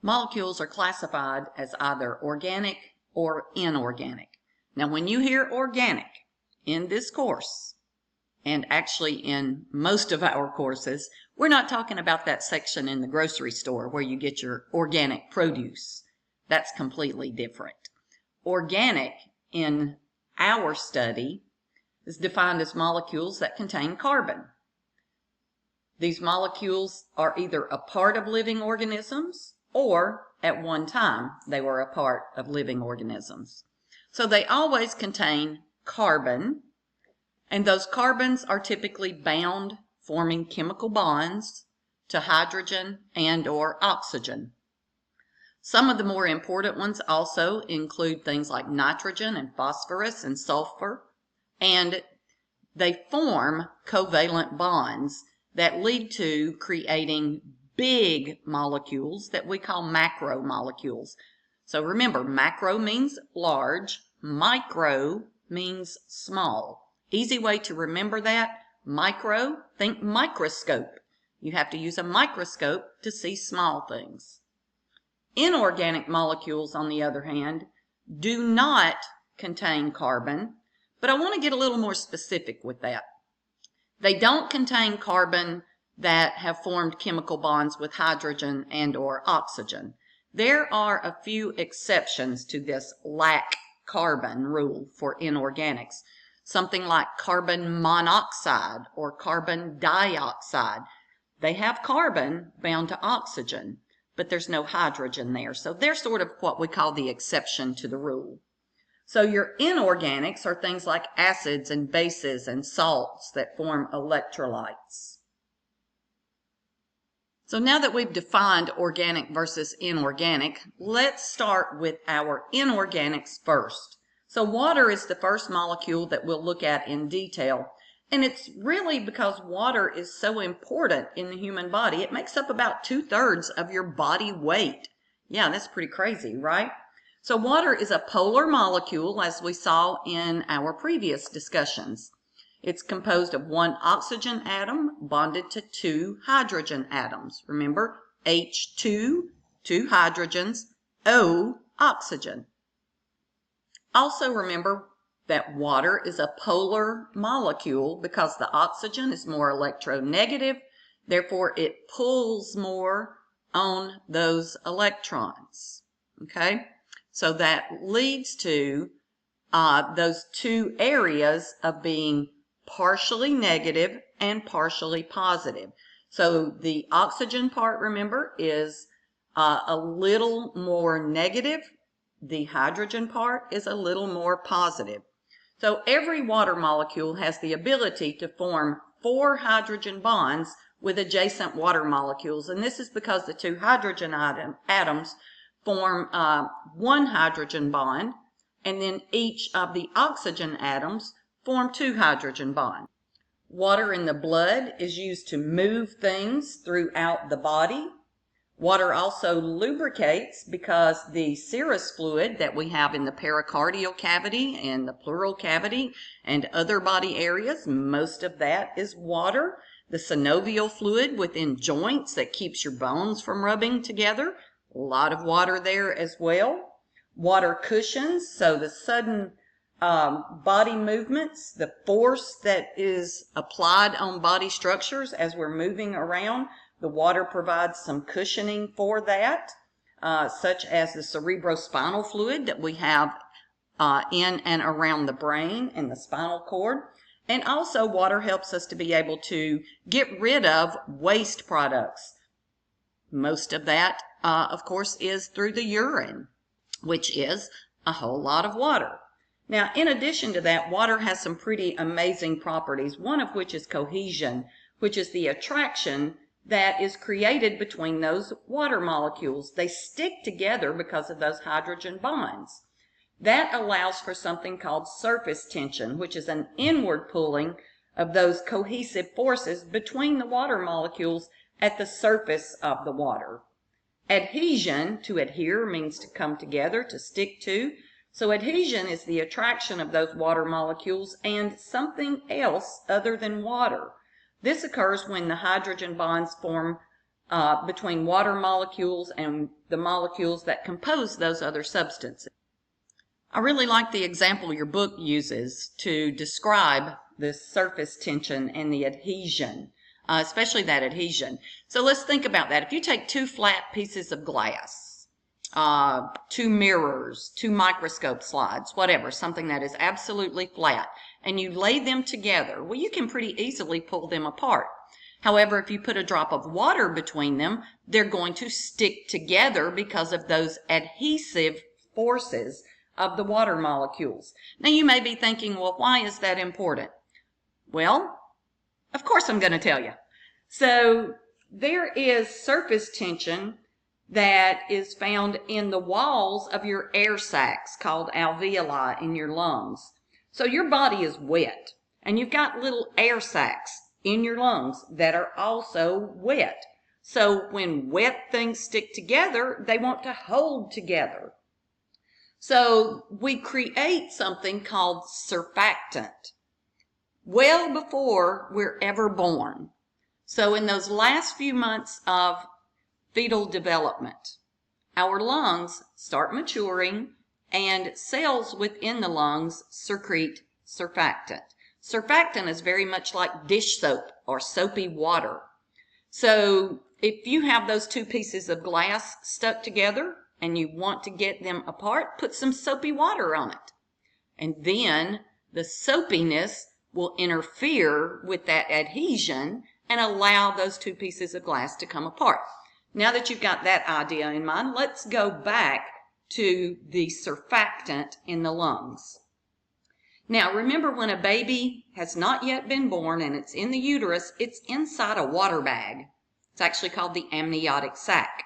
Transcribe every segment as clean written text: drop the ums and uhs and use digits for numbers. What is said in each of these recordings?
Molecules are classified as either organic or inorganic. Now, when you hear organic in this course, and actually in most of our courses, we're not talking about that section in the grocery store where you get your organic produce. That's completely different. Organic in our study is defined as molecules that contain carbon. These molecules are either a part of living organisms or at one time they were a part of living organisms. So they always contain carbon, and those carbons are typically bound, forming chemical bonds to hydrogen and or oxygen. Some of the more important ones also include things like nitrogen and phosphorus and sulfur, and they form covalent bonds that lead to creating big molecules that we call macromolecules. So remember, macro means large, micro means small. Easy way to remember that, micro, think microscope. You have to use a microscope to see small things. Inorganic molecules, on the other hand, do not contain carbon, but I want to get a little more specific with that. They don't contain carbon that have formed chemical bonds with hydrogen and or oxygen. There are a few exceptions to this lack carbon rule for inorganics. Something like carbon monoxide or carbon dioxide. They have carbon bound to oxygen, but there's no hydrogen there. So they're sort of what we call the exception to the rule. So your inorganics are things like acids and bases and salts that form electrolytes. So now that we've defined organic versus inorganic, let's start with our inorganics first. So water is the first molecule that we'll look at in detail. And it's really because water is so important in the human body. It makes up about 2/3 of your body weight. Yeah, that's pretty crazy, right? So water is a polar molecule, as we saw in our previous discussions. It's composed of one oxygen atom bonded to two hydrogen atoms. Remember, H2, two hydrogens, O, oxygen. Also remember that water is a polar molecule because the oxygen is more electronegative, therefore it pulls more on those electrons. Okay? So that leads to those two areas of being partially negative and partially positive. So the oxygen part, remember, is a little more negative. The hydrogen part is a little more positive. So every water molecule has the ability to form 4 hydrogen bonds with adjacent water molecules. And this is because the two hydrogen atoms form one hydrogen bond, and then each of the oxygen atoms form 2 hydrogen bonds. Water in the blood is used to move things throughout the body. Water also lubricates because the serous fluid that we have in the pericardial cavity and the pleural cavity and other body areas, most of that is water. The synovial fluid within joints that keeps your bones from rubbing together, a lot of water there as well. Water cushions, so the sudden body movements, the force that is applied on body structures as we're moving around, the water provides some cushioning for that, such as the cerebrospinal fluid that we have in and around the brain and the spinal cord. And also water helps us to be able to get rid of waste products. Most of that, of course, is through the urine, which is a whole lot of water. Now, in addition to that, water has some pretty amazing properties, one of which is cohesion, which is the attraction that is created between those water molecules. They stick together because of those hydrogen bonds. That allows for something called surface tension, which is an inward pulling of those cohesive forces between the water molecules at the surface of the water. Adhesion, to adhere, means to come together, to stick to. So adhesion is the attraction of those water molecules and something else other than water. This occurs when the hydrogen bonds form between water molecules and the molecules that compose those other substances. I really like the example your book uses to describe the surface tension and the adhesion, especially that adhesion. So let's think about that. If you take two flat pieces of glass, two mirrors, two microscope slides, whatever, something that is absolutely flat, and you lay them together, well, you can pretty easily pull them apart. However, if you put a drop of water between them, they're going to stick together because of those adhesive forces of the water molecules. Now you may be thinking, well, why is that important? Well, of course I'm going to tell you. So there is surface tension that is found in the walls of your air sacs called alveoli in your lungs. So your body is wet and you've got little air sacs in your lungs that are also wet. So when wet things stick together, they want to hold together. So we create something called surfactant well before we're ever born. So in those last few months of fetal development, our lungs start maturing and cells within the lungs secrete surfactant. Surfactant is very much like dish soap or soapy water. So if you have those two pieces of glass stuck together and you want to get them apart, put some soapy water on it. And then the soapiness will interfere with that adhesion and allow those two pieces of glass to come apart. Now that you've got that idea in mind, let's go back to the surfactant in the lungs. Now remember, when a baby has not yet been born and it's in the uterus, it's inside a water bag. It's actually called the amniotic sac.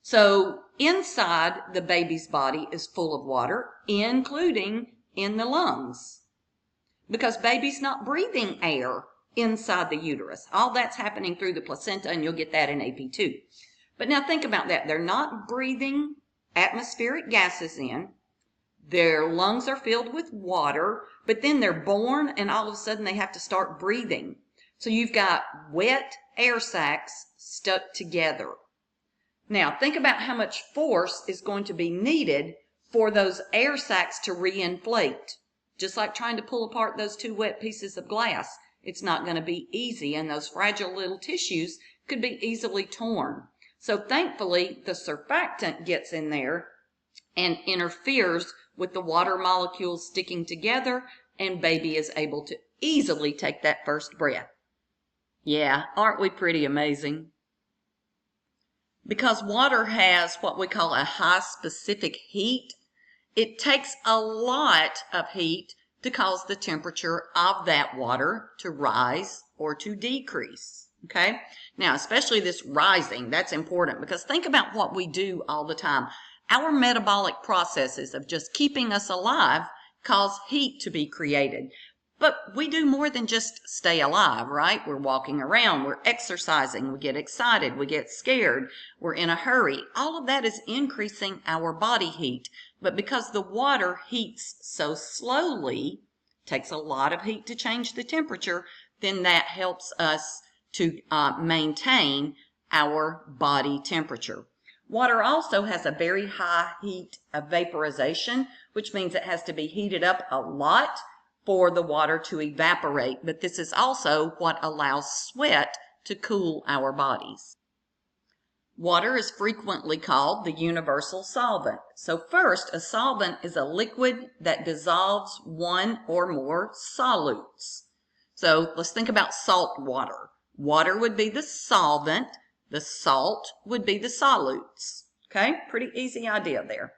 So inside the baby's body is full of water, including in the lungs, because baby's not breathing air inside the uterus. All that's happening through the placenta, and you'll get that in AP2. But now think about that. They're not breathing atmospheric gases in. Their lungs are filled with water, but then they're born and all of a sudden they have to start breathing. So you've got wet air sacs stuck together. Now think about how much force is going to be needed for those air sacs to reinflate. Just like trying to pull apart those two wet pieces of glass. It's not going to be easy, and those fragile little tissues could be easily torn. So thankfully, the surfactant gets in there and interferes with the water molecules sticking together, and baby is able to easily take that first breath. Yeah, aren't we pretty amazing? Because water has what we call a high specific heat, it takes a lot of heat to cause the temperature of that water to rise or to decrease. Okay? Now, especially this rising, that's important, because think about what we do all the time. Our metabolic processes of just keeping us alive cause heat to be created. But we do more than just stay alive, right? We're walking around, we're exercising, we get excited, we get scared, we're in a hurry. All of that is increasing our body heat. But because the water heats so slowly, takes a lot of heat to change the temperature, then that helps us to maintain our body temperature. Water also has a very high heat of vaporization, which means it has to be heated up a lot for the water to evaporate, but this is also what allows sweat to cool our bodies. Water is frequently called the universal solvent. So first, a solvent is a liquid that dissolves one or more solutes. So let's think about salt water. Water would be the solvent, the salt would be the solutes. Okay, pretty easy idea there.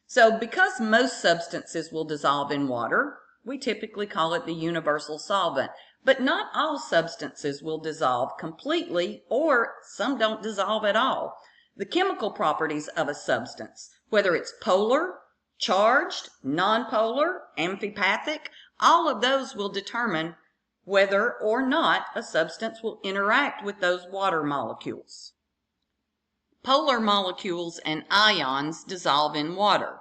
So because most substances will dissolve in water, we typically call it the universal solvent. But not all substances will dissolve completely, or some don't dissolve at all. The chemical properties of a substance, whether it's polar, charged, nonpolar, amphipathic, all of those will determine whether or not a substance will interact with those water molecules. Polar molecules and ions dissolve in water.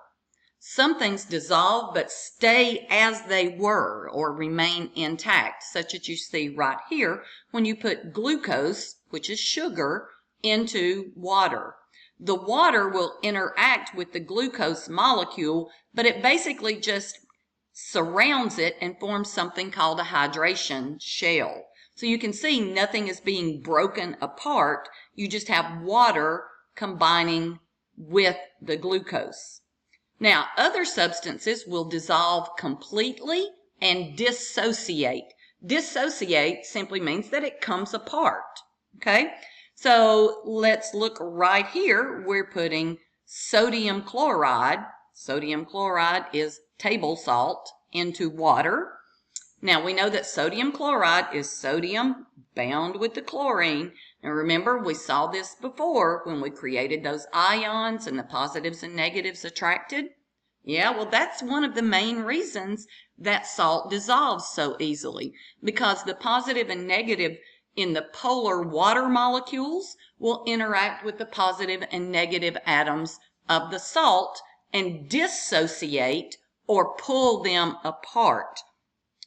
Some things dissolve but stay as they were or remain intact, such as you see right here when you put glucose, which is sugar, into water. The water will interact with the glucose molecule, but it basically just surrounds it and forms something called a hydration shell. So you can see nothing is being broken apart. You just have water combining with the glucose. Now, other substances will dissolve completely and dissociate. Dissociate simply means that it comes apart. Okay, so let's look right here. We're putting sodium chloride. Sodium chloride is table salt into water. Now we know that sodium chloride is sodium bound with the chlorine. And remember, we saw this before when we created those ions and the positives and negatives attracted. Yeah, well, that's one of the main reasons that salt dissolves so easily, because the positive and negative in the polar water molecules will interact with the positive and negative atoms of the salt and dissociate or pull them apart.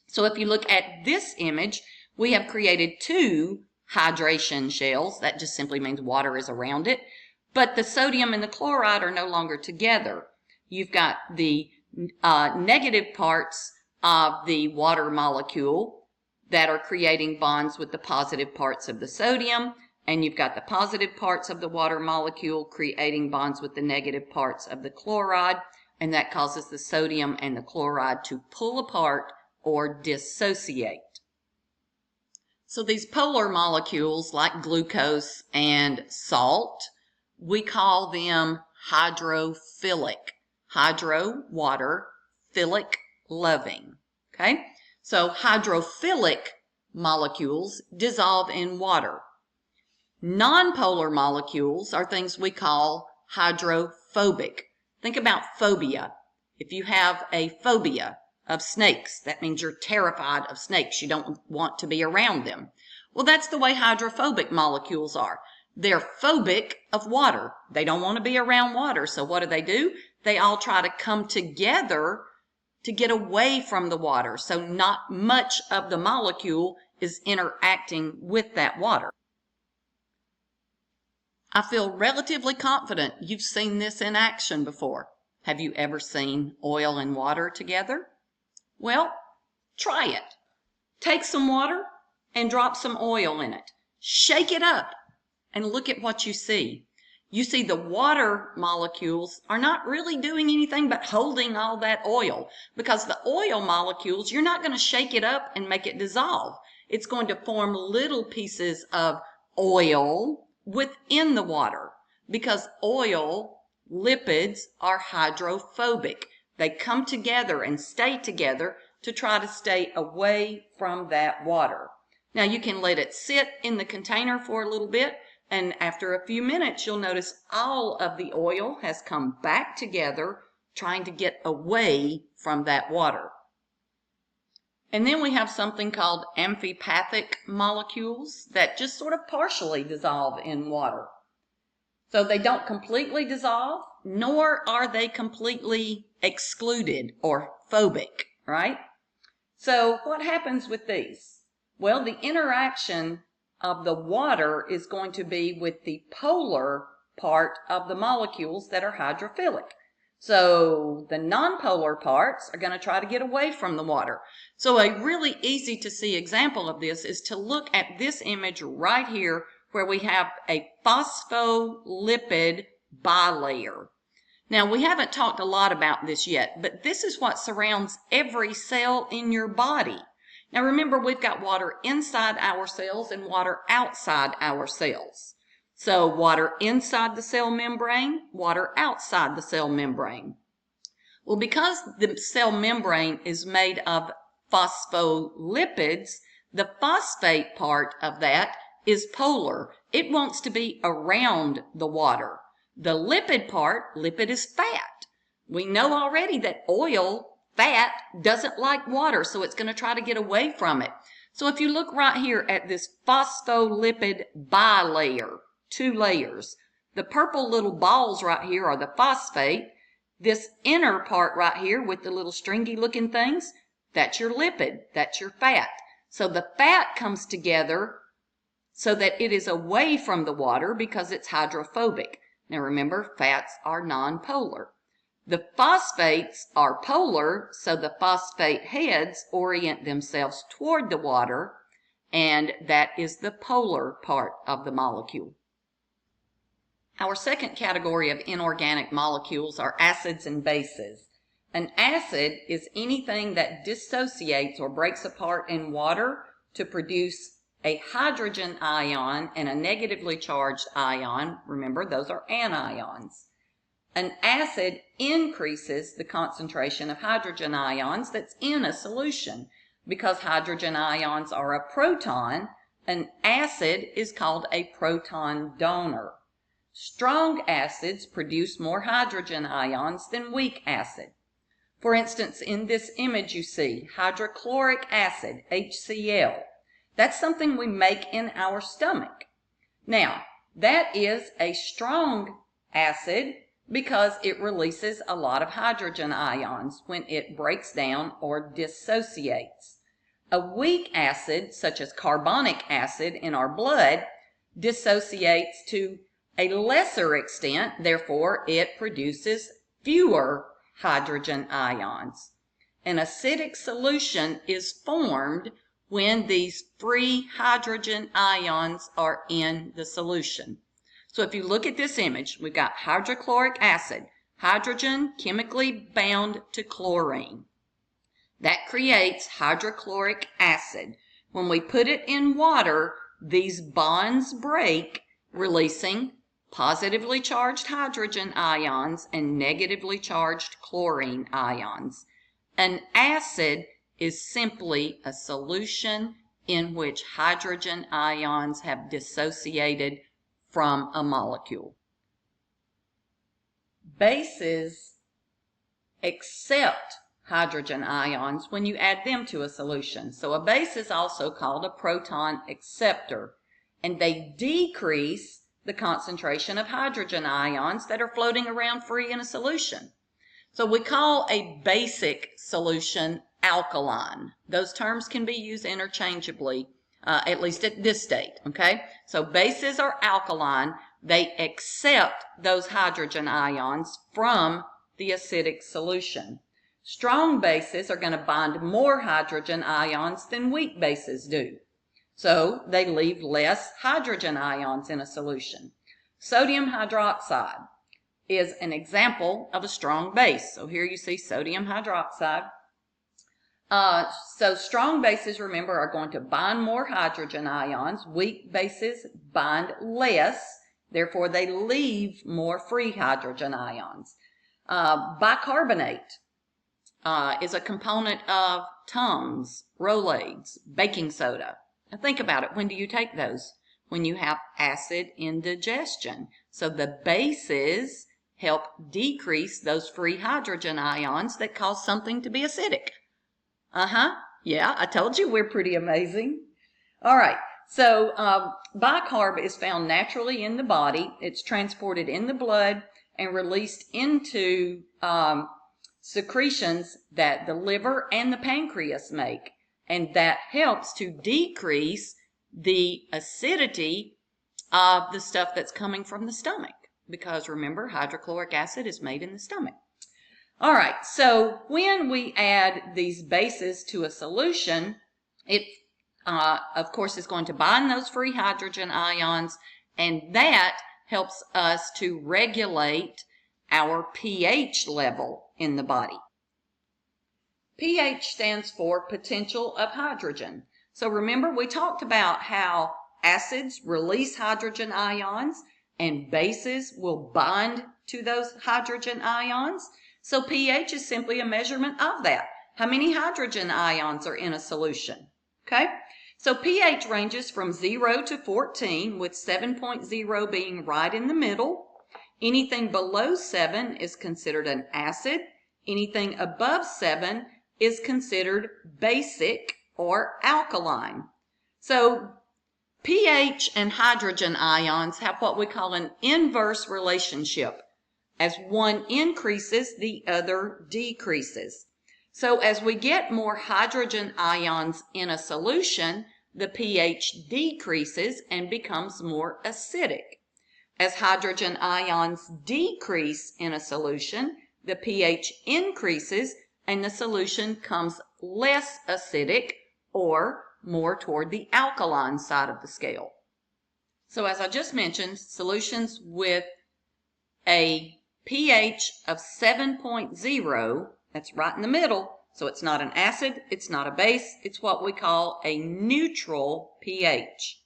So if you look at this image, we have created two hydration shells. That just simply means water is around it. But the sodium and the chloride are no longer together. You've got the negative parts of the water molecule that are creating bonds with the positive parts of the sodium, and you've got the positive parts of the water molecule creating bonds with the negative parts of the chloride, and that causes the sodium and the chloride to pull apart or dissociate. So these polar molecules like glucose and salt, we call them hydrophilic. Hydro, water, philic, loving. Okay? So hydrophilic molecules dissolve in water. Nonpolar molecules are things we call hydrophobic. Think about phobia. If you have a phobia of snakes, that means you're terrified of snakes. You don't want to be around them. Well, that's the way hydrophobic molecules are. They're phobic of water. They don't want to be around water. So what do? They all try to come together to get away from the water. So not much of the molecule is interacting with that water. I feel relatively confident you've seen this in action before. Have you ever seen oil and water together? Well, try it. Take some water and drop some oil in it. Shake it up and look at what you see. You see the water molecules are not really doing anything but holding all that oil, because the oil molecules, you're not going to shake it up and make it dissolve. It's going to form little pieces of oil within the water, because oil, lipids are hydrophobic. They come together and stay together to try to stay away from that water. Now you can let it sit in the container for a little bit, and after a few minutes you'll notice all of the oil has come back together, trying to get away from that water. And then we have something called amphipathic molecules that just sort of partially dissolve in water. So they don't completely dissolve, nor are they completely excluded or phobic, right? So what happens with these? Well, the interaction of the water is going to be with the polar part of the molecules that are hydrophilic. So the nonpolar parts are going to try to get away from the water. So a really easy to see example of this is to look at this image right here, where we have a phospholipid bilayer. Now, we haven't talked a lot about this yet, but this is what surrounds every cell in your body. Now, remember, we've got water inside our cells and water outside our cells. So, water inside the cell membrane, water outside the cell membrane. Well, because the cell membrane is made of phospholipids, the phosphate part of that is polar. It wants to be around the water. The lipid part, lipid is fat. We know already that oil, fat, doesn't like water, so it's going to try to get away from it. So if you look right here at this phospholipid bilayer, two layers, the purple little balls right here are the phosphate. This inner part right here with the little stringy looking things, that's your lipid, that's your fat. So the fat comes together so that it is away from the water because it's hydrophobic. Now remember, fats are nonpolar. The phosphates are polar, so the phosphate heads orient themselves toward the water, and that is the polar part of the molecule. Our second category of inorganic molecules are acids and bases. An acid is anything that dissociates or breaks apart in water to produce a hydrogen ion and a negatively charged ion. Remember, those are anions. An acid increases the concentration of hydrogen ions that's in a solution. Because hydrogen ions are a proton, an acid is called a proton donor. Strong acids produce more hydrogen ions than weak acid. For instance, in this image you see hydrochloric acid, HCl. That's something we make in our stomach. Now, that is a strong acid because it releases a lot of hydrogen ions when it breaks down or dissociates. A weak acid, such as carbonic acid in our blood, dissociates to a lesser extent, therefore it produces fewer hydrogen ions. An acidic solution is formed when these free hydrogen ions are in the solution. So if you look at this image, we've got hydrochloric acid, hydrogen chemically bound to chlorine. That creates hydrochloric acid. When we put it in water, these bonds break, releasing positively charged hydrogen ions and negatively charged chlorine ions. An acid is simply a solution in which hydrogen ions have dissociated from a molecule. Bases accept hydrogen ions when you add them to a solution. So a base is also called a proton acceptor, and they decrease the concentration of hydrogen ions that are floating around free in a solution. So we call a basic solution alkaline. Those terms can be used interchangeably, at least at this state, okay? So bases are alkaline. They accept those hydrogen ions from the acidic solution. Strong bases are going to bind more hydrogen ions than weak bases do. So they leave less hydrogen ions in a solution. Sodium hydroxide is an example of a strong base. So here you see sodium hydroxide. So strong bases, remember, are going to bind more hydrogen ions. Weak bases bind less. Therefore, they leave more free hydrogen ions. Bicarbonate is a component of Tums, Rolaids, baking soda. Now think about it. When do you take those? When you have acid indigestion. So the bases help decrease those free hydrogen ions that cause something to be acidic. Yeah, I told you we're pretty amazing. All right, so bicarb is found naturally in the body. It's transported in the blood and released into secretions that the liver and the pancreas make. And that helps to decrease the acidity of the stuff that's coming from the stomach. Because remember, hydrochloric acid is made in the stomach. All right, so when we add these bases to a solution, it, of course, is going to bind those free hydrogen ions, and that helps us to regulate our pH level in the body. pH stands for potential of hydrogen. So remember, we talked about how acids release hydrogen ions and bases will bind to those hydrogen ions. So pH is simply a measurement of that. How many hydrogen ions are in a solution? Okay, so pH ranges from 0 to 14, with 7.0 being right in the middle. Anything below 7 is considered an acid. Anything above 7 is considered basic or alkaline. So pH and hydrogen ions have what we call an inverse relationship. As one increases, the other decreases. So as we get more hydrogen ions in a solution, the pH decreases and becomes more acidic. As hydrogen ions decrease in a solution, the pH increases and the solution comes less acidic or more toward the alkaline side of the scale. So as I just mentioned, solutions with a pH of 7.0, that's right in the middle, so it's not an acid, it's not a base, it's what we call a neutral pH.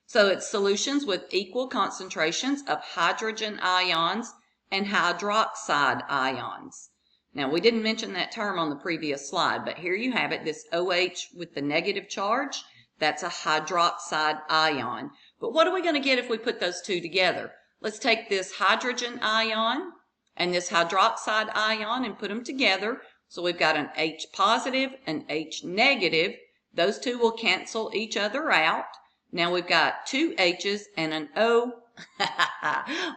So it's solutions with equal concentrations of hydrogen ions and hydroxide ions. Now, we didn't mention that term on the previous slide, but here you have it, this OH with the negative charge, that's a hydroxide ion. But what are we going to get if we put those two together? Let's take this hydrogen ion and this hydroxide ion and put them together. So we've got an H positive and H negative. Those two will cancel each other out. Now we've got two H's and an O.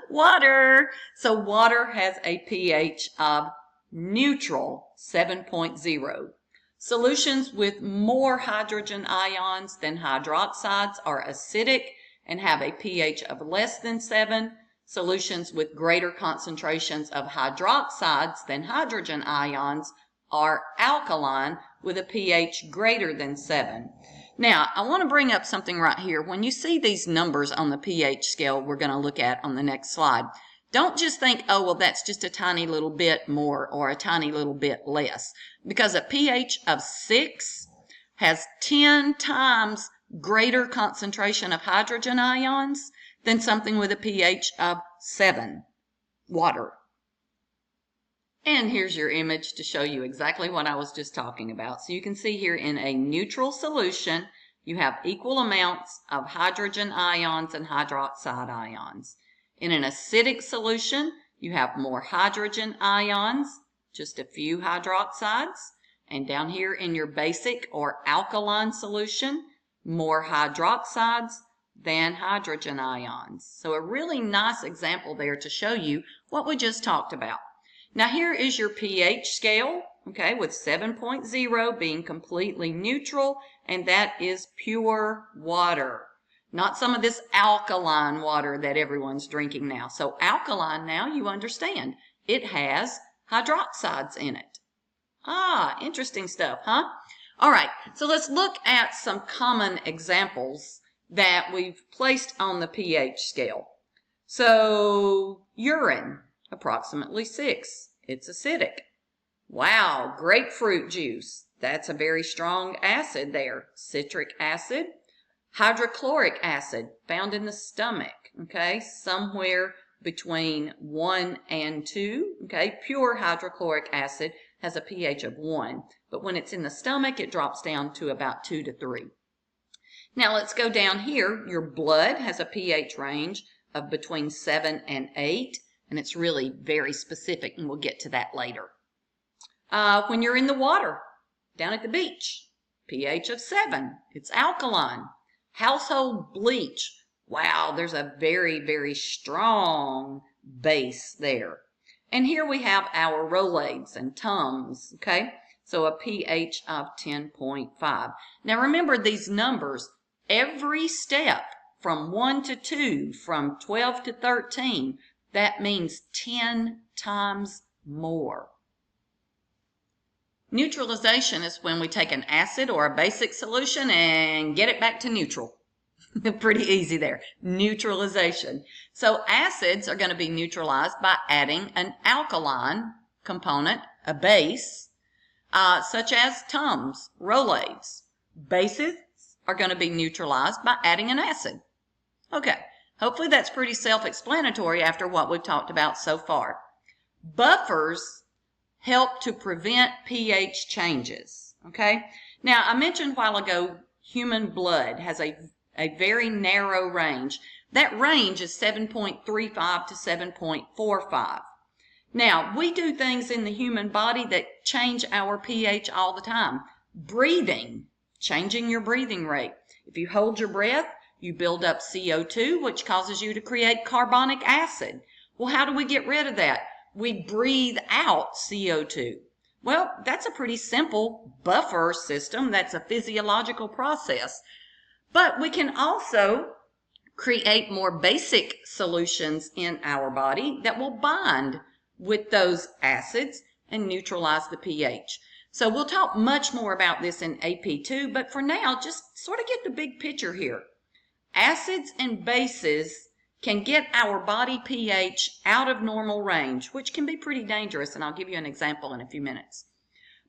Water. So water has a pH of neutral 7.0. Solutions with more hydrogen ions than hydroxides are acidic and have a pH of less than 7. Solutions with greater concentrations of hydroxides than hydrogen ions are alkaline with a pH greater than 7. Now, I want to bring up something right here. When you see these numbers on the pH scale we're going to look at on the next slide, don't just think, oh, well, that's just a tiny little bit more or a tiny little bit less. Because a pH of 6 has 10 times greater concentration of hydrogen ions than something with a pH of 7, water. And here's your image to show you exactly what I was just talking about. So you can see here in a neutral solution, you have equal amounts of hydrogen ions and hydroxide ions. In an acidic solution, you have more hydrogen ions, just a few hydroxides. And down here in your basic or alkaline solution, more hydroxides than hydrogen ions. So a really nice example there to show you what we just talked about. Now here is your pH scale, okay, with 7.0 being completely neutral, and that is pure water. Not some of this alkaline water that everyone's drinking now. So alkaline now, you understand, it has hydroxides in it. Ah, interesting stuff, huh? All right, so let's look at some common examples that we've placed on the pH scale. So urine, approximately 6. It's acidic. Wow, grapefruit juice. That's a very strong acid there. Citric acid. Hydrochloric acid, found in the stomach, okay, somewhere between 1 and 2, okay. Pure hydrochloric acid has a pH of 1, but when it's in the stomach, it drops down to about 2 to 3. Now let's go down here. Your blood has a pH range of between 7 and 8, and it's really very specific, and we'll get to that later. When you're in the water, down at the beach, pH of 7, it's alkaline. Household bleach, wow, there's a very, very strong base there. And here we have our Rolaids and Tums, okay? So a pH of 10.5. Now remember these numbers, every step from 1 to 2, from 12 to 13, that means 10 times more. Neutralization is when we take an acid or a basic solution and get it back to neutral. Pretty easy there. Neutralization. So acids are going to be neutralized by adding an alkaline component, a base, such as Tums, Rolaids. Bases are going to be neutralized by adding an acid. Okay, hopefully that's pretty self-explanatory after what we've talked about so far. Buffers help to prevent pH changes, okay? Now, I mentioned a while ago human blood has a very narrow range. That range is 7.35 to 7.45. Now, we do things in the human body that change our pH all the time. Breathing, changing your breathing rate. If you hold your breath, you build up CO2, which causes you to create carbonic acid. Well, how do we get rid of that? We breathe out CO2. Well, that's a pretty simple buffer system. That's a physiological process. But we can also create more basic solutions in our body that will bind with those acids and neutralize the pH. So we'll talk much more about this in AP2, but for now, just sort of get the big picture here. Acids and bases can get our body pH out of normal range, which can be pretty dangerous, and I'll give you an example in a few minutes.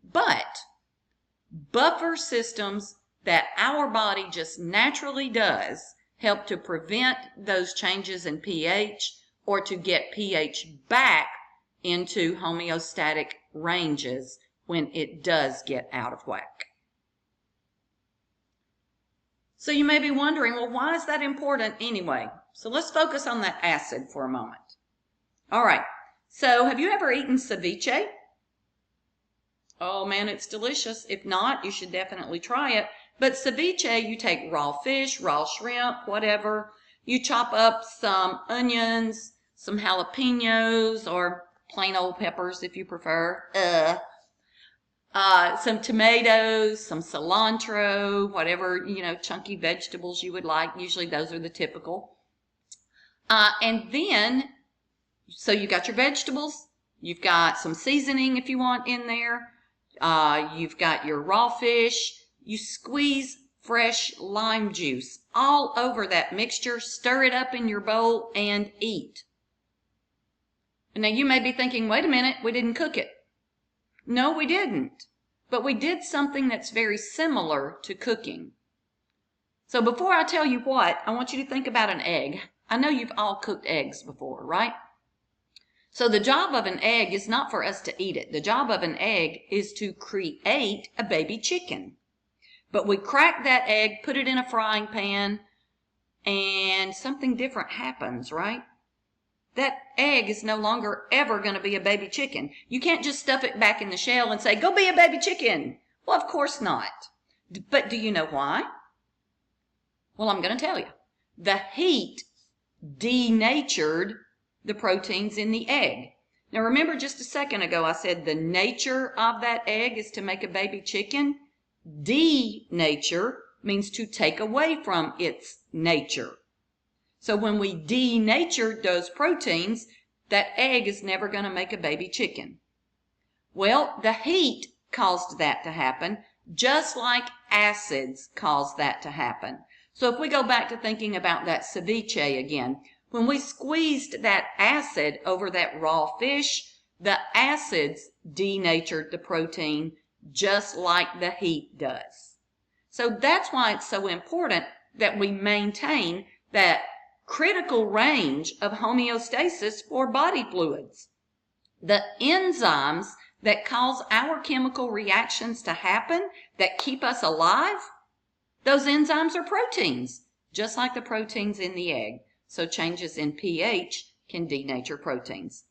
But buffer systems that our body just naturally does help to prevent those changes in pH or to get pH back into homeostatic ranges when it does get out of whack. So you may be wondering, well, why is that important anyway? So let's focus on that acid for a moment. All right, so have you ever eaten ceviche? Oh man, it's delicious. If not, you should definitely try it. But ceviche, you take raw fish, raw shrimp, whatever. You chop up some onions, some jalapenos, or plain old peppers if you prefer. Some tomatoes, some cilantro, whatever, chunky vegetables you would like. Usually those are the typical. And then, so you got your vegetables. You've got some seasoning if you want in there. You've got your raw fish. You squeeze fresh lime juice all over that mixture, stir it up in your bowl, and eat. Now you may be thinking, wait a minute, we didn't cook it. No, we didn't. But we did something that's very similar to cooking. So before I tell you what, I want you to think about an egg. I know you've all cooked eggs before, right? So the job of an egg is not for us to eat it. The job of an egg is to create a baby chicken. But we crack that egg, put it in a frying pan, and something different happens, right? That egg is no longer ever going to be a baby chicken. You can't just stuff it back in the shell and say, go be a baby chicken. Well, of course not. But do you know why? Well, I'm going to tell you. The heat denatured the proteins in the egg. Now remember just a second ago I said the nature of that egg is to make a baby chicken. Denature means to take away from its nature. So when we denatured those proteins, that egg is never going to make a baby chicken. Well, the heat caused that to happen, just like acids cause that to happen. So if we go back to thinking about that ceviche again, when we squeezed that acid over that raw fish, the acids denatured the protein just like the heat does. So that's why it's so important that we maintain that critical range of homeostasis for body fluids. The enzymes that cause our chemical reactions to happen, that keep us alive, those enzymes are proteins, just like the proteins in the egg. So changes in pH can denature proteins.